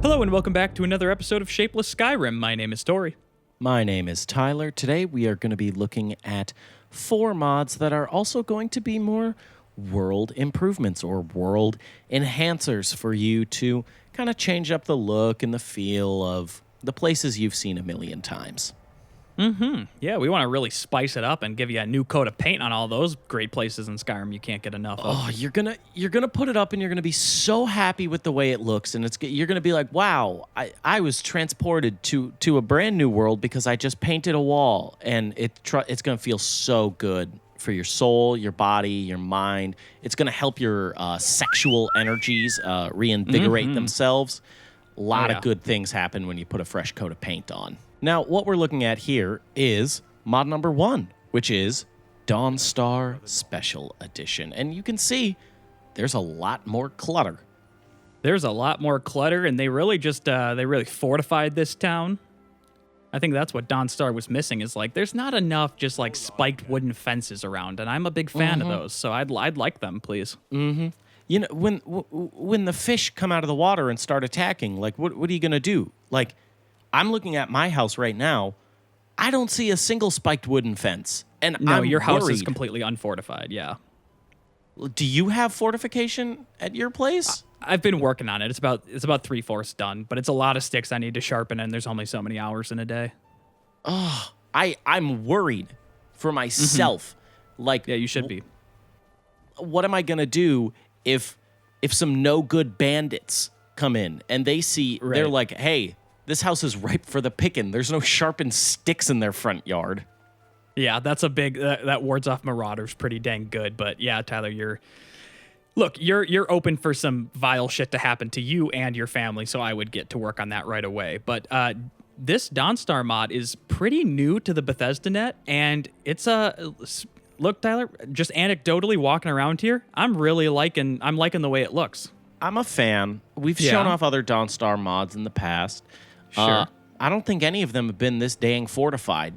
Hello and welcome back to another episode of Shapeless Skyrim. My name is Tori. My name is Tyler. Today we are going to be looking at 4 mods that are also going to be more world improvements or world enhancers for you to kind of change up the look and the feel of the places you've seen a million times. Yeah, we want to really spice it up and give you a new coat of paint on all those great places in Skyrim you can't get enough of. Oh, you're gonna put it up and you're gonna be so happy with the way it looks, and you're gonna be like, wow, I was transported to a brand new world because I just painted a wall, and it's gonna feel so good for your soul, your body, your mind. It's gonna help your sexual energies reinvigorate themselves. A lot of good things happen when you put a fresh coat of paint on. Now, what we're looking at here is mod number 1, which is Dawnstar Special Edition. And you can see there's a lot more clutter. There's a lot more clutter, and they really just they really fortified this town. I think that's what Dawnstar was missing, is like there's not enough just like spiked wooden fences around, and I'm a big fan of those, so I'd like them, please. You know, when the fish come out of the water and start attacking, like what are you gonna do? Like, I'm looking at my house right now. I don't see a single spiked wooden fence. And No, I'm your house worried. is completely unfortified, yeah. Do you have fortification at your place? I've been working on it. It's about 3/4 done, but it's a lot of sticks I need to sharpen, and there's only so many hours in a day. I'm worried for myself. Like, Yeah, you should be. what am I gonna do if some no good bandits come in and they see they're Right. like, hey, this house is ripe for the picking. There's no sharpened sticks in their front yard. Yeah, that's a big that wards off marauders pretty dang good. But yeah, Tyler, you're open for some vile shit to happen to you and your family, so I would get to work on that right away. But this Dawnstar mod is pretty new to the Bethesda net, and it's look, Tyler, just anecdotally walking around here, I'm liking the way it looks. I'm a fan. We've shown off other Dawnstar mods in the past. Sure. I don't think any of them have been this dang fortified.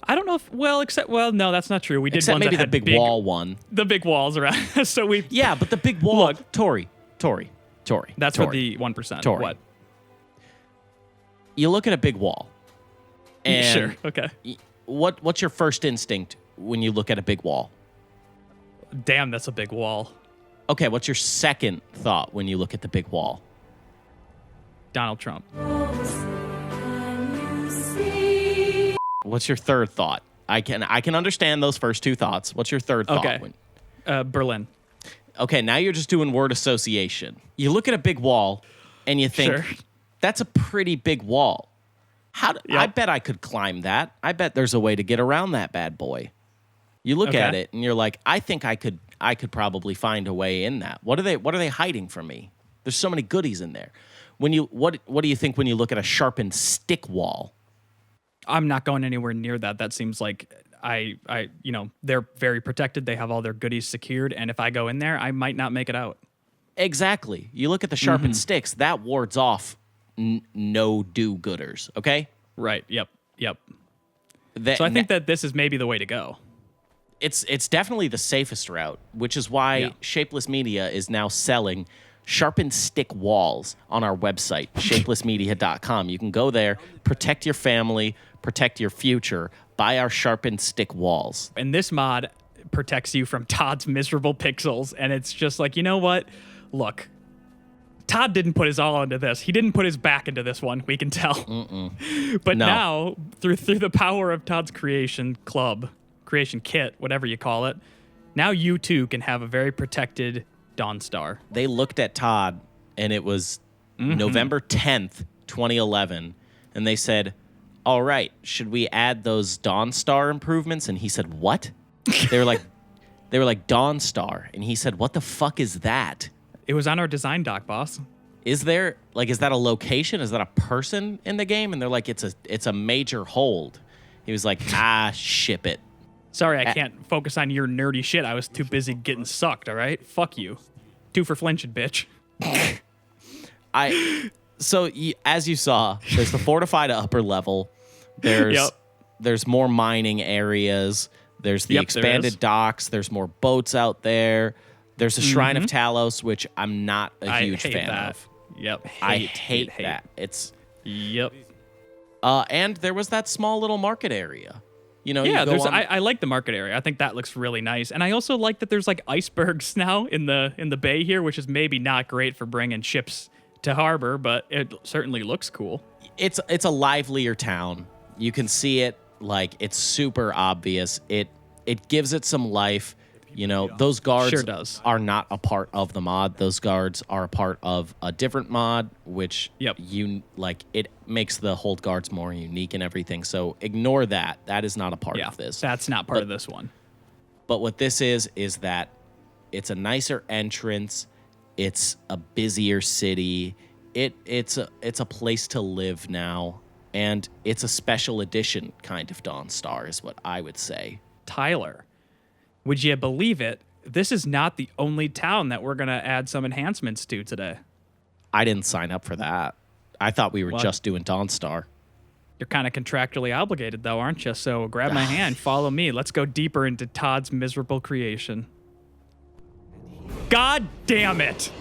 I don't know if no, that's not true. We did Except ones maybe that the had big wall one. the big walls around. So we Yeah, but the big wall. Look. Tori. That's Tori. for the 1%. Tori. What? You look at a big wall. And Sure. Okay. What's your first instinct when you look at a big wall? Damn, that's a big wall. Okay, what's your second thought when you look at the big wall? Donald Trump. What's your third thought? I can understand those first 2 thoughts. What's your third thought? Okay. Berlin. Okay, now you're just doing word association. You look at a big wall and you think, Sure. that's a pretty big wall. Yep. I bet I could climb that. I bet there's a way to get around that bad boy. You look at Okay. it and you're like, I think I could probably find a way in that. What are they hiding from me? There's so many goodies in there. What do you think when you look at a sharpened stick wall? I'm not going anywhere near that. That seems like they're very protected. They have all their goodies secured, and if I go in there, I might not make it out. Exactly. You look at the sharpened sticks, that wards off no do-gooders, okay? Right. Yep. So I think that this is maybe the way to go. It's definitely the safest route, which is why Shapeless Media is now selling sharpened stick walls on our website, shapelessmedia.com. You can go there, protect your family, protect your future, buy our sharpened stick walls. And this mod protects you from Todd's miserable pixels, and it's just like, you know what? Look, Todd didn't put his all into this. He didn't put his back into this one, we can tell. But No. now, through the power of Todd's creation kit, whatever you call it, now you too can have a very protected Dawnstar. They looked at Todd, and it was November 10th, 2011, and they said, all right, should we add those Dawnstar improvements? And he said, what? They were like Dawnstar, and he said, what the fuck is that? It was on our design doc, boss. Is that a location? Is that a person in the game? And they're like, it's a major hold. He was like, ship it. Sorry, I can't focus on your nerdy shit. I was too busy getting sucked, all right? Fuck you. 2 for flinching, bitch. As you saw, there's the fortified upper level. There's more mining areas. There's the expanded docks. There's more boats out there. There's a Shrine of Talos, which I'm not a huge fan of. Yep. I hate that. It's Yep. and there was that small little market area. You know, Yeah, you go I like the market area. I think that looks really nice, and I also like that there's like icebergs now in the bay here, which is maybe not great for bringing ships to harbor, but it certainly looks cool. It's a livelier town. You can see it, like it's super obvious. It gives it some life. You know, those guards Sure does. are not a part of the mod. Those guards are a part of a different mod, which it makes the hold guards more unique and everything. So ignore that. That is not a part of this. That's not part of this one. But what this is that it's a nicer entrance. It's a busier city. It's a place to live now, and it's a special edition kind of Dawnstar is what I would say. Tyler, would you believe it? This is not the only town that we're going to add some enhancements to today. I didn't sign up for that. I thought we were just doing Dawnstar. You're kind of contractually obligated, though, aren't you? So grab my hand, follow me. Let's go deeper into Todd's miserable creation. God damn it!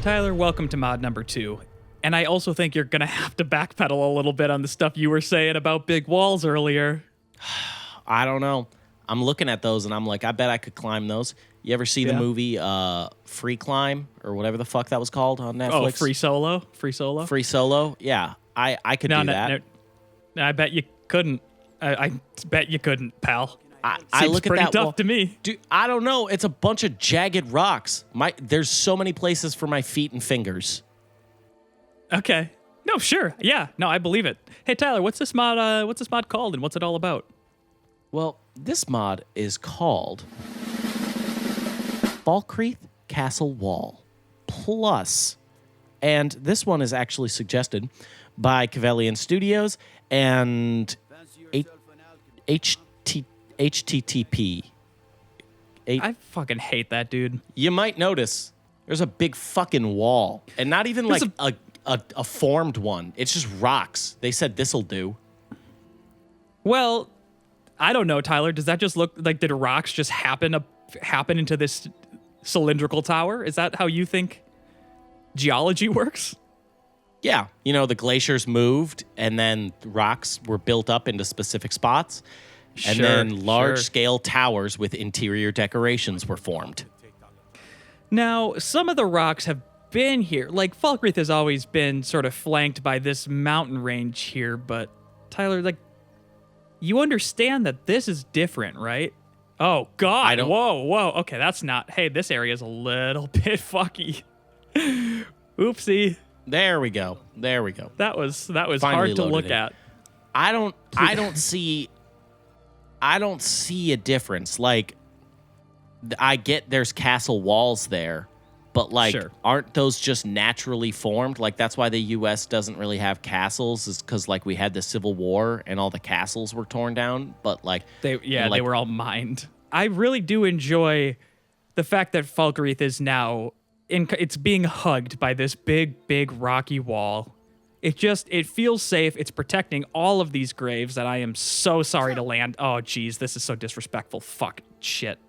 Tyler, welcome to mod number 2. And I also think you're going to have to backpedal a little bit on the stuff you were saying about big walls earlier. I don't know. I'm looking at those and I'm like, I bet I could climb those. You ever see the movie Free Climb or whatever the fuck that was called on Netflix? Oh, Free Solo? Free Solo? Yeah, I could do that. No, I bet you couldn't. I bet you couldn't, pal. I look at pretty that tough wall. to me. Dude, I don't know. It's a bunch of jagged rocks. There's so many places for my feet and fingers. Okay. No, sure. Yeah. No, I believe it. Hey, Tyler, what's this mod? What's this mod called, and what's it all about? Well, this mod is called Falkreath Castle Wall Plus. And this one is actually suggested by Cavelian Studios and HTTP. I fucking hate that, dude. You might notice there's a big fucking wall. And not even like a formed one. It's just rocks. They said this'll do. Well, I don't know, Tyler. Does that just look like, did rocks just happen into this cylindrical tower? Is that how you think geology works? Yeah. You know, the glaciers moved and then rocks were built up into specific spots. And then large-scale towers with interior decorations were formed. Now, some of the rocks have been here. Like, Falkreath has always been sort of flanked by this mountain range here, but Tyler, like, you understand that this is different, right? Oh, God. Whoa. Okay, that's not... Hey, this area is a little bit fucky. Oopsie. There we go. That was Finally hard to look at. I don't see a difference. Like, I get there's castle walls there, but like, aren't those just naturally formed? Like, that's why the U.S. doesn't really have castles, is because like we had the Civil War and all the castles were torn down. But like, they were all mined. I really do enjoy the fact that Falkreath is now it's being hugged by this big rocky wall. It feels safe. It's protecting all of these graves that I am so sorry to land. Oh, geez, this is so disrespectful. Fuck, shit.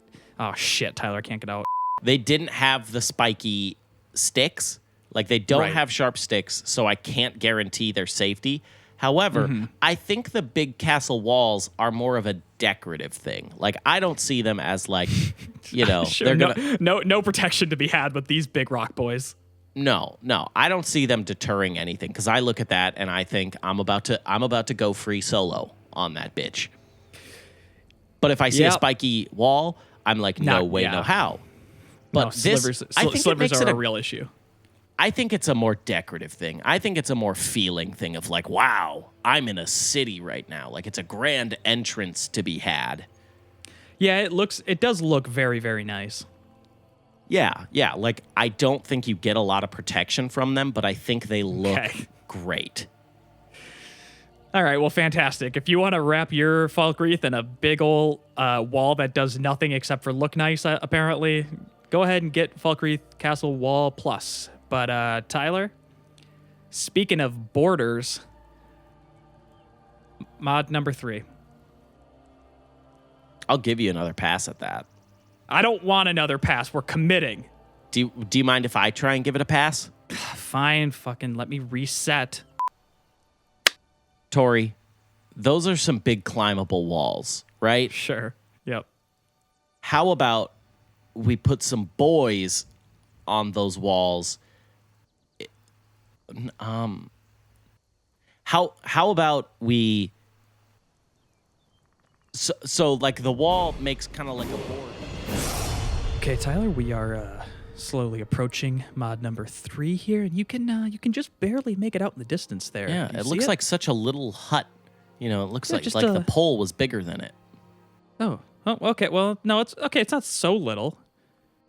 Oh, shit, Tyler, I can't get out. They didn't have the spiky sticks. Like, they don't have sharp sticks, so I can't guarantee their safety. However, I think the big castle walls are more of a decorative thing. Like, I don't see them as, like, you know, they're no protection to be had with these big rock boys. No, I don't see them deterring anything, because I look at that and I think I'm about to go free solo on that bitch. But if I see a spiky wall, I'm like, no way, no how. But slivers are a real issue. I think it's a more decorative thing. I think it's a more feeling thing of like, wow, I'm in a city right now. Like, it's a grand entrance to be had. Yeah, it does look very, very nice. Yeah. Like, I don't think you get a lot of protection from them, but I think they look great. All right, well, fantastic. If you want to wrap your Falkreath in a big old wall that does nothing except for look nice, apparently, go ahead and get Falkreath Castle Wall Plus. But, Tyler, speaking of borders, mod number 3. I'll give you another pass at that. I don't want another pass. We're committing. Do you mind if I try and give it a pass? fine. Fucking let me reset. Tori, those are some big climbable walls, right? Sure. Yep. How about we put some boys on those walls? How about we... So like the wall makes kind of like a board. Okay, Tyler, we are slowly approaching mod number 3 here, and you can just barely make it out in the distance there. Yeah, You it see looks like such a little hut. You know, it looks like just the pole was bigger than it. Oh, okay. Well, no, it's okay. It's not so little.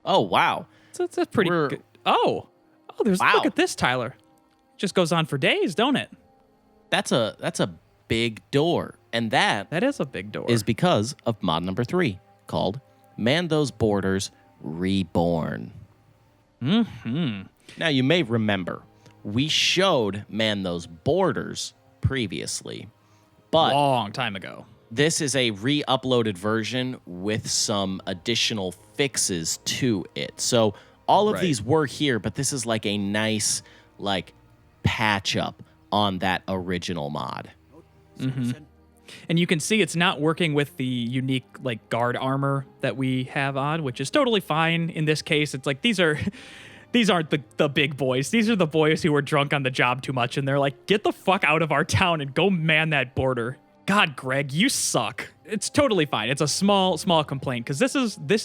Oh, wow. It's pretty good. Oh, there's Wow. look at this, Tyler. Just goes on for days, don't it? That's a big door. And that is a big door. is because of mod number 3 called Man Those Borders Reborn. Mm-hmm. Now, you may remember, we showed Man Those Borders previously, but long time ago. this is a re-uploaded version with some additional fixes to it. So all of Right. these were here, but this is like a nice like patch up on that original mod. Mm-hmm. And you can see it's not working with the unique like guard armor that we have on, which is totally fine. In this case, it's like these aren't the big boys. These are the boys who were drunk on the job too much, and they're like, get the fuck out of our town and go man that border. God, Greg, you suck. It's totally fine. It's a small complaint because this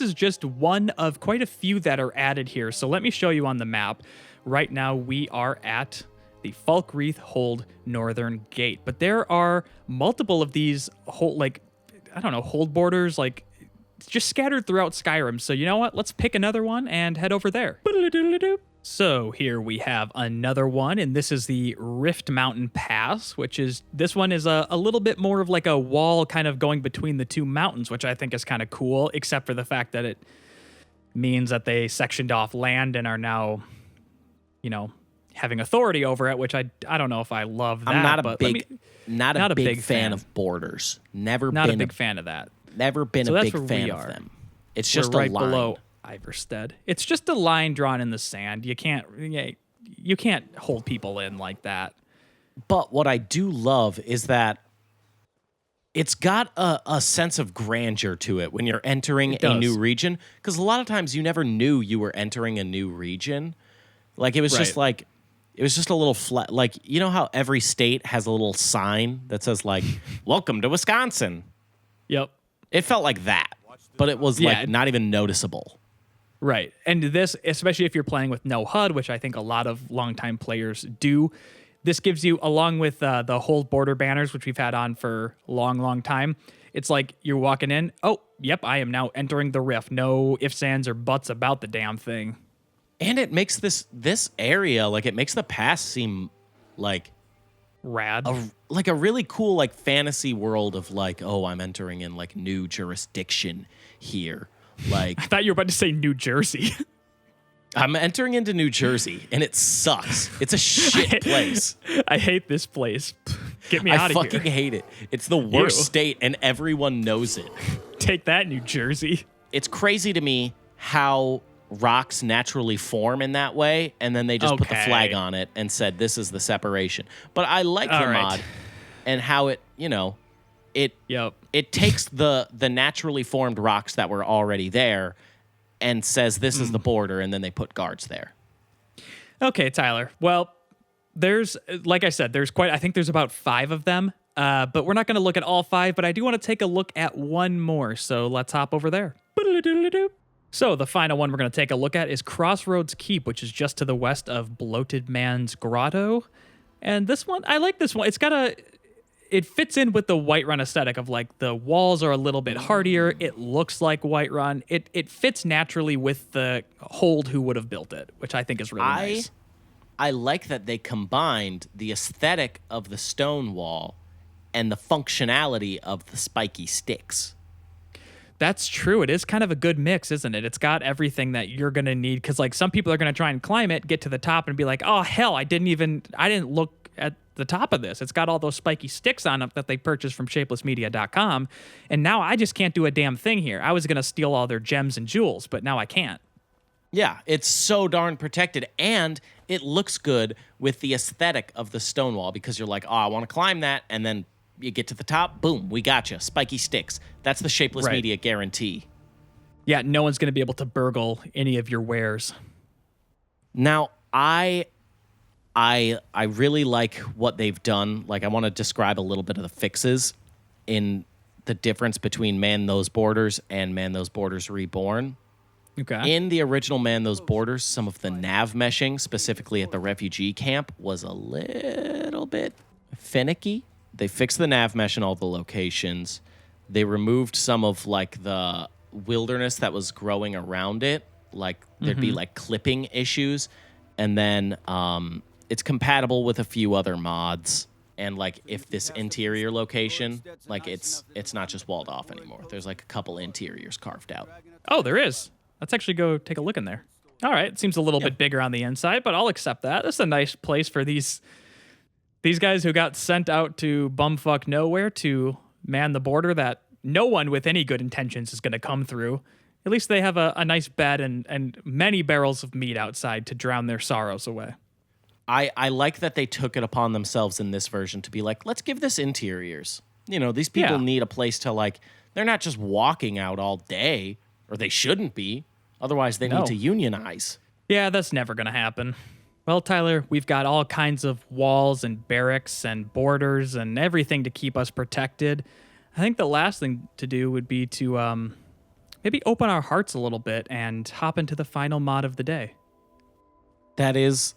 is just one of quite a few that are added here. So let me show you on the map. Right now we are at the Falkreath Hold Northern Gate, but there are multiple of these hold borders like just scattered throughout Skyrim. So you know what? Let's pick another one and head over there. So here we have another one, and this is the Rift Mountain Pass, this one is a little bit more of like a wall kind of going between the two mountains, which I think is kind of cool, except for the fact that it means that they sectioned off land and are now, having authority over it, which I don't know if I love that. I'm not a big fan fan of borders. Never Not been a big fan of that. Never been So a that's big where fan we of are. them. It's We're just a right line. below Iverstead. It's just a line drawn in the sand. You can't hold people in like that. But what I do love is that it's got a sense of grandeur to it when you're entering a new region. Because a lot of times you never knew you were entering a new region. Like it was just like, it was just a little flat. Like, you know how every state has a little sign that says like, welcome to Wisconsin. Yep. It felt like that, but it was like not even noticeable. Right. And this, especially if you're playing with no HUD, which I think a lot of longtime players do, this gives you, along with the Hold Border banners, which we've had on for a long time, it's like you're walking in, oh, yep, I am now entering the Rift. No ifs, ands, or buts about the damn thing. And it makes this area, like it makes the pass seem like Rad. a really cool like fantasy world of like, oh, I'm entering in like new jurisdiction here. Like I thought you were about to say New Jersey. I'm entering into New Jersey and it sucks. It's a shit place. I hate this place. Get me out of here. I fucking hate it. It's the worst Ew. state and everyone knows it. Take that, New Jersey. It's crazy to me how rocks naturally form in that way, and then they just put the flag on it and said this is the separation. But I like the mod and how it, it takes the naturally formed rocks that were already there and says this is the border, and then they put guards there. Okay, Tyler. Well, there's, like I said, I think there's about 5 of them, but we're not going to look at all 5, but I do want to take a look at one more, so let's hop over there. So the final one we're going to take a look at is Crossroads Keep, which is just to the west of Bloated Man's Grotto. And this one, I like this one. It fits in with the Whiterun aesthetic of like the walls are a little bit hardier. It looks like Whiterun. It fits naturally with the Hold who would have built it, which I think is really nice. I like that they combined the aesthetic of the stone wall and the functionality of the spiky sticks. That's true. It is kind of a good mix, isn't it? It's got everything that you're going to need, because like some people are going to try and climb it, get to the top and be like, oh, hell, I didn't look at the top of this. It's got all those spiky sticks on it that they purchased from shapelessmedia.com, and now I just can't do a damn thing here. I was going to steal all their gems and jewels, but now I can't. Yeah, it's so darn protected, and it looks good with the aesthetic of the stone wall because you're like, oh, I want to climb that, and then you get to the top, boom, we got you. Spiky sticks. That's the Shapeless Right. Media guarantee. Yeah, no one's going to be able to burgle any of your wares. Now, I really like what they've done. Like, I want to describe a little bit of the fixes in the difference between Man Those Borders and Man Those Borders Reborn. Okay. In the original Man Those Borders, some of the nav meshing, specifically at the refugee camp, was a little bit finicky. They fixed the nav mesh in all the locations. They removed some of like the wilderness that was growing around it. Like there'd be like clipping issues. And then it's compatible with a few other mods. And like if this interior location, like it's not just walled off anymore. There's like a couple interiors carved out. Oh, there is. Let's actually go take a look in there. All right. It seems a little bit bigger on the inside, but I'll accept that. This is a nice place for these guys who got sent out to bumfuck nowhere to man the border that no one with any good intentions is going to come through. At least they have a nice bed and many barrels of meat outside to drown their sorrows away. I like that they took it upon themselves in this version to be like, let's give this interiors. You know, these people need a place to like, they're not just walking out all day, or they shouldn't be. Otherwise, they need to unionize. Yeah, that's never going to happen. Well, Tyler, we've got all kinds of walls and barracks and borders and everything to keep us protected. I think the last thing to do would be to maybe open our hearts a little bit and hop into the final mod of the day. That is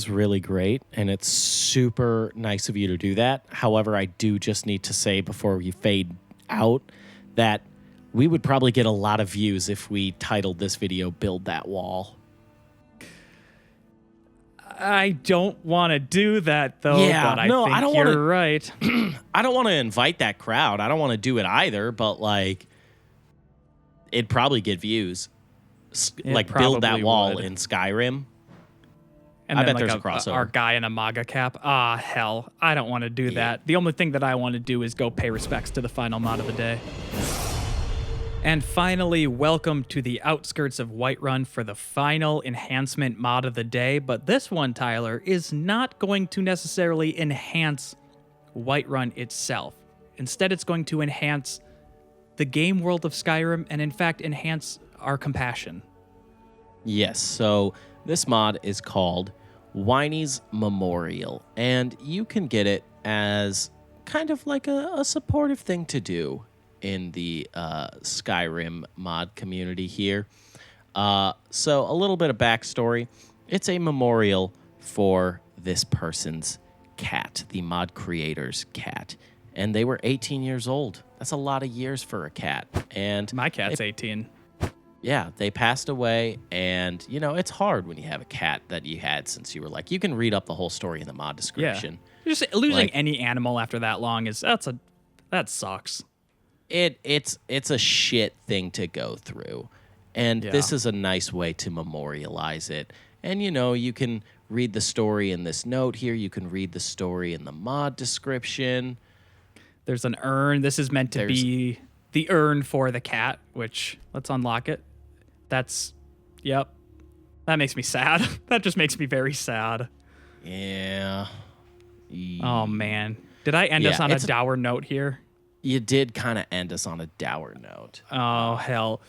really great, and it's super nice of you to do that. However, I do just need to say before we fade out that we would probably get a lot of views if we titled this video Build That Wall. I don't want to do that, though, but I think you're right. I don't want to invite that crowd. I don't want to do it either, but, like, it'd probably get views. Like, build that wall in Skyrim. And I then bet there's a crossover. Our guy in a MAGA cap. Ah, hell. I don't want to do that. The only thing that I want to do is go pay respects to the final mod of the day. And finally, welcome to the outskirts of Whiterun for the final enhancement mod of the day. But this one, Tyler, is not going to necessarily enhance Whiterun itself. Instead, it's going to enhance the game world of Skyrim and, in fact, enhance our compassion. Yes, so this mod is called Whiney's Memorial, and you can get it as kind of like a supportive thing to do in the Skyrim mod community here. So a little bit of backstory. It's a memorial for this person's cat, the mod creator's cat. And they were 18 years old. That's a lot of years for a cat. And my cat's 18. Yeah, they passed away. And, you know, it's hard when you have a cat that you had since you were like, you can read up the whole story in the mod description. Yeah. Just losing any animal after that long that sucks. It's a shit thing to go through. And this is a nice way to memorialize it. And, you know, you can read the story in this note here. You can read the story in the mod description. There's an urn. This is meant to be the urn for the cat, which, let's unlock it. That makes me sad. That just makes me very sad. Yeah. Oh, man. Did I end us on a dour note here? You did kind of end us on a dour note. Oh, hell.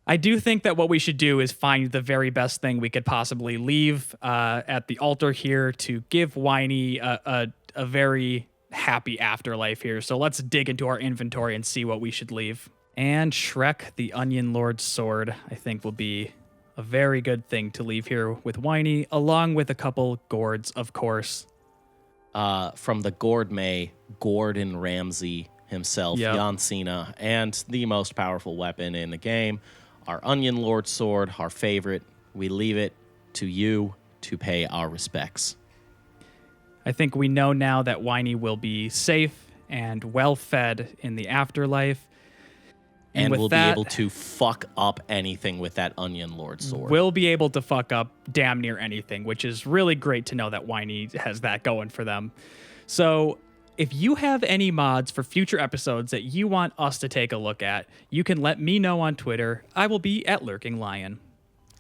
I do think that what we should do is find the very best thing we could possibly leave at the altar here to give Whiney a very happy afterlife here. So let's dig into our inventory and see what we should leave. And Shrek, the Onion Lord's sword, I think will be a very good thing to leave here with Whiney, along with a couple gourds, of course. From the Gourd-May, Gordon Ramsay himself, John Cena, and the most powerful weapon in the game, our Onion Lord sword, our favorite. We leave it to you to pay our respects. I think we know now that Whiney will be safe and well-fed in the afterlife. And we'll be able to fuck up anything with that Onion Lord sword. We'll be able to fuck up damn near anything, which is really great to know that Whiney has that going for them. So if you have any mods for future episodes that you want us to take a look at, you can let me know on Twitter. I will be at Lurking Lion.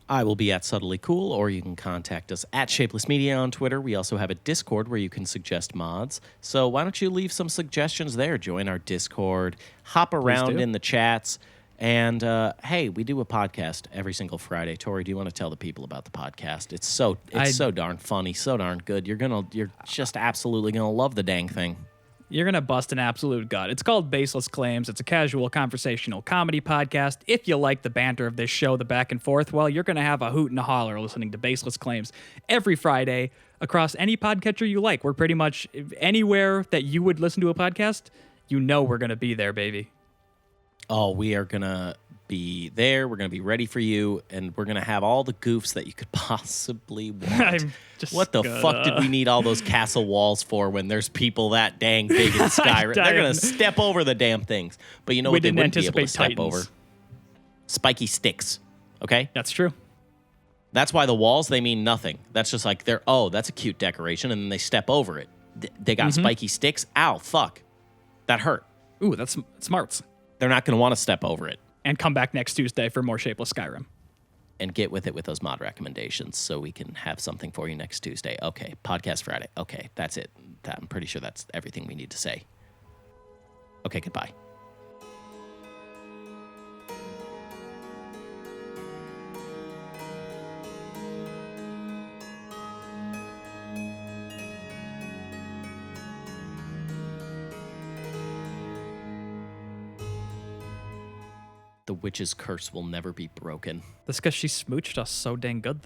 I will be at Subtly Cool, or you can contact us at Shapeless Media on Twitter. We also have a Discord where you can suggest mods. So why don't you leave some suggestions there? Join our Discord, hop around in the chats, and hey, we do a podcast every single Friday. Tori, do you want to tell the people about the podcast? It's so darn funny, so darn good. You're just absolutely gonna love the dang thing. You're going to bust an absolute gut. It's called Baseless Claims. It's a casual conversational comedy podcast. If you like the banter of this show, the back and forth, well, you're going to have a hoot and a holler listening to Baseless Claims every Friday across any podcatcher you like. We're pretty much anywhere that you would listen to a podcast, you know we're going to be there, baby. Oh, we are going to be there. We're going to be ready for you, and we're going to have all the goofs that you could possibly want. What the fuck did we need all those castle walls for when there's people that dang big in Skyrim? They're going to step over the damn things. But you know what they wouldn't be able to step over? Spiky sticks, okay? That's true. That's why the walls, they mean nothing. That's just like, that's a cute decoration, and then they step over it. They got spiky sticks. Ow, fuck. That hurt. Ooh, that's smarts. They're not going to want to step over it. And come back next Tuesday for more Shapeless Skyrim. And get with it with those mod recommendations so we can have something for you next Tuesday. Okay, Podcast Friday. Okay, that's it. I'm pretty sure that's everything we need to say. Okay, goodbye. The witch's curse will never be broken. That's because she smooched us so dang good, though.